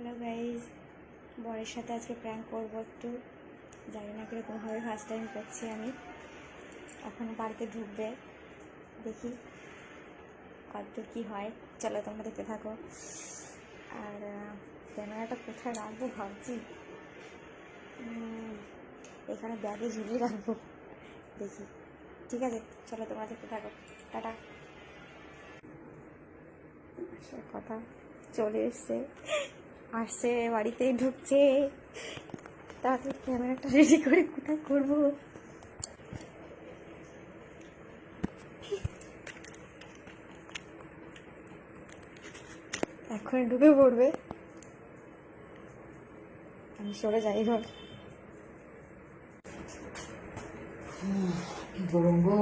Hello guys, বরের সাথে আজকে প্র্যাঙ্ক করবো একটু। জানি না কীরকমভাবে ফার্স্ট টাইম করছি আমি। এখনও পার্কে ঢুকবে, দেখি কতদূর কী হয়। চলো তোমরা দেখতে থাকো। আর ক্যামেরাটা কোথায় রাখবো ভাবছি, এখানে ব্যাগে ঝুলিয়ে রাখবো, দেখি। ঠিক আছে, চলো তোমরা দেখতে থাকো। টাটা। কথা চলে আসছে বাড়িতে ঢুকছে। তাড়াতাড়ি ক্যামেরাটা রেডি করে কোথায় করবো। এখন ঢুকে পড়বে, আমি সরে যাই ঘর। কি গরম গো,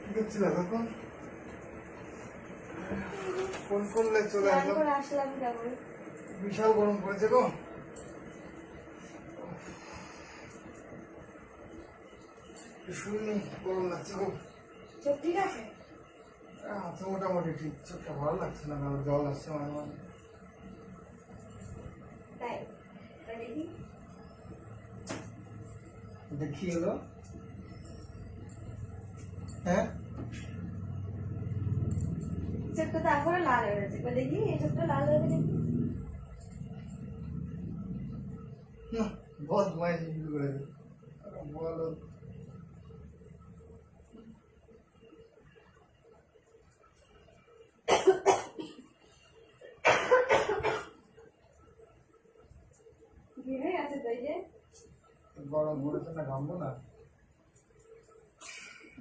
কি করছিল এখন? ফোন করলে চলে আসলাম কেবল। বিশাল গরম পড়েছে গো। শুনি গরম লাগছে গো। চোখ ঠিক আছে? হাতে মোটামুটি ঠিক, চোখটা ভালো লাগছে না, কারণ জল আসছে মাঝে মাঝে। তাই দেখি দেখি হলো, হ্যাঁ চোখটা তো এখনো লাল হয়ে গেছে। দেখি এই চোখটা লাল হয়ে গেছে। বহুত মাইজ করে বলো। ঘিরে আছে তো, এই যে গরম পড়েছে না, ঘামবো না।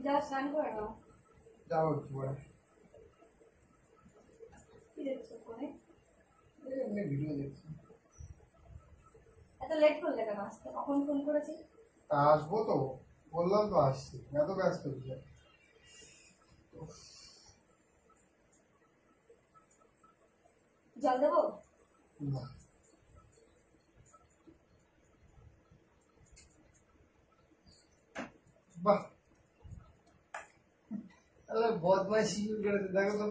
যাও স্নান করে নাও। যাও একটু পরে। কি দেখছো ফোনে? এমনি ভিডিও দেখছি। এত লেট করলে কেন আসতে? কখন ফোন করেছি? তা আসবো তো, বললাম তো আসছি, এত ব্যস্ত হচ্ছে। জল দেবো? না, বাহ তাহলে বদমাইশি করেছে, দেখো তো।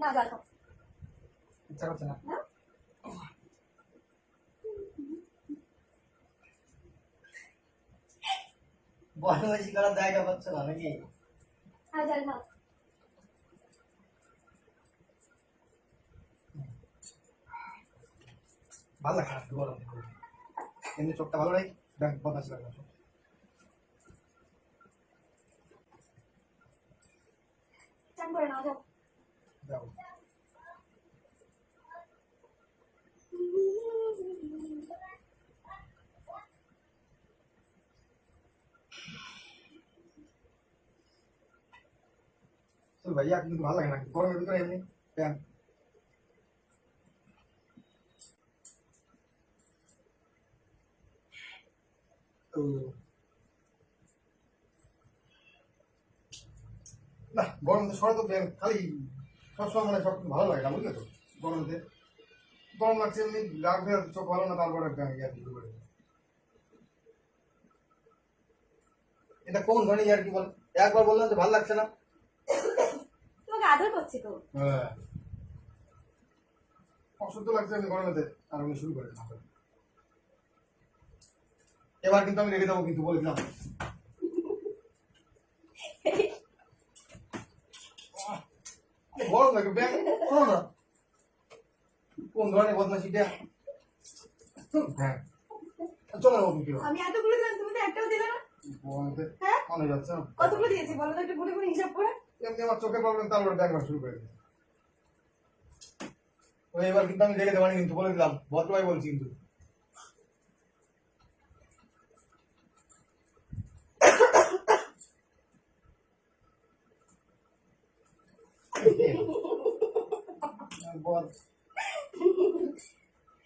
না, জল খাও ইচ্ছা করছে না। না। বদমাইশি করার জায়গা পাচ্ছ না নাকি? হ্যাঁ, জল খাও। ভালো লাগছে না গরম, এমনি চোখটা ভালো নাই, দেখ বদমাইশি করে না। চান করে নাও, যাও। যাও। চল ভাইয়া, কিন্তু ভালো লাগে না গরমের ভিতরে এমনি ফ্যান। না গরম তো সরে তো খালি সবসময় মানে সব ভালো লাগে না, বুঝলে তো। গরমতে গরম লাগছে, এমনি লাগবে, চোখ ভালো না, তারপরে শুরু করে। এটা কোন ধরনের ইয়ার কি বল, একবার বললাম যে ভালো লাগছে না। তোমাকে আদর করছি তো। হ্যাঁ, অসহ্য লাগছে এমনি গরমেতে, আর আমি শুরু করে দিলাম। এবার কিন্তু আমি রেখে দেবো, কিন্তু বলে দিলাম। গরম লাগে ব্যাগ, শোনো না কোন ধরনের বদমাশি ব্যাগ। হ্যাঁ চলো না, কিন্তু আমি এতগুলো দিলাম, তুমি তো একটাও দিলে না। হ্যাঁ, মনে যাচ্ছে না কতগুলো দিয়েছি বলো তো, একটু গুনে গুনে হিসাব করে। এমনি আমার চোখে প্রবলেম, তারপরে ব্যাগ শুরু করে দিই। ওই এবার কিন্তু আমি রেখে দেবো, কিন্তু বলে দিলাম, ভদ্রভাই বলছি কিন্তু।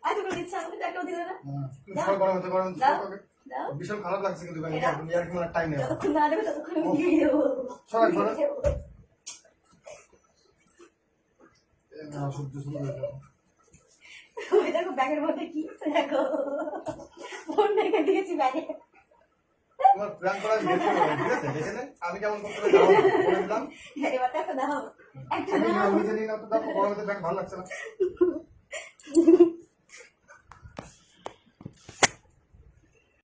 এতগুলো দিচ্ছি, আমাকে তো একটাও দিলে না। গরম হতে গরম দাও। ভীষণ খারাপ লাগছে কিন্তু আর কি মানে টাইম নেই। যতক্ষণ না দেবে ততক্ষণ আমি দিয়ে দেবো। সবাই সবাই সহ্য শুরু করে দেবো। ওই দেখো ব্যাগের মধ্যে কি, দেখো ফোন রেখে দিয়েছি ব্যাগে। তোমার প্ল্যান করা আমি দেখতে পাবো, ঠিক আছে? দেখে নে, আমি কেমন করতে পারি জানো না, বলে দিলাম। এবার দেখো দাও একটা তুমি দাও নিজে নিয়ে নাও তো, দেখো গরমে তো ব্যাগ ভালো লাগছে না।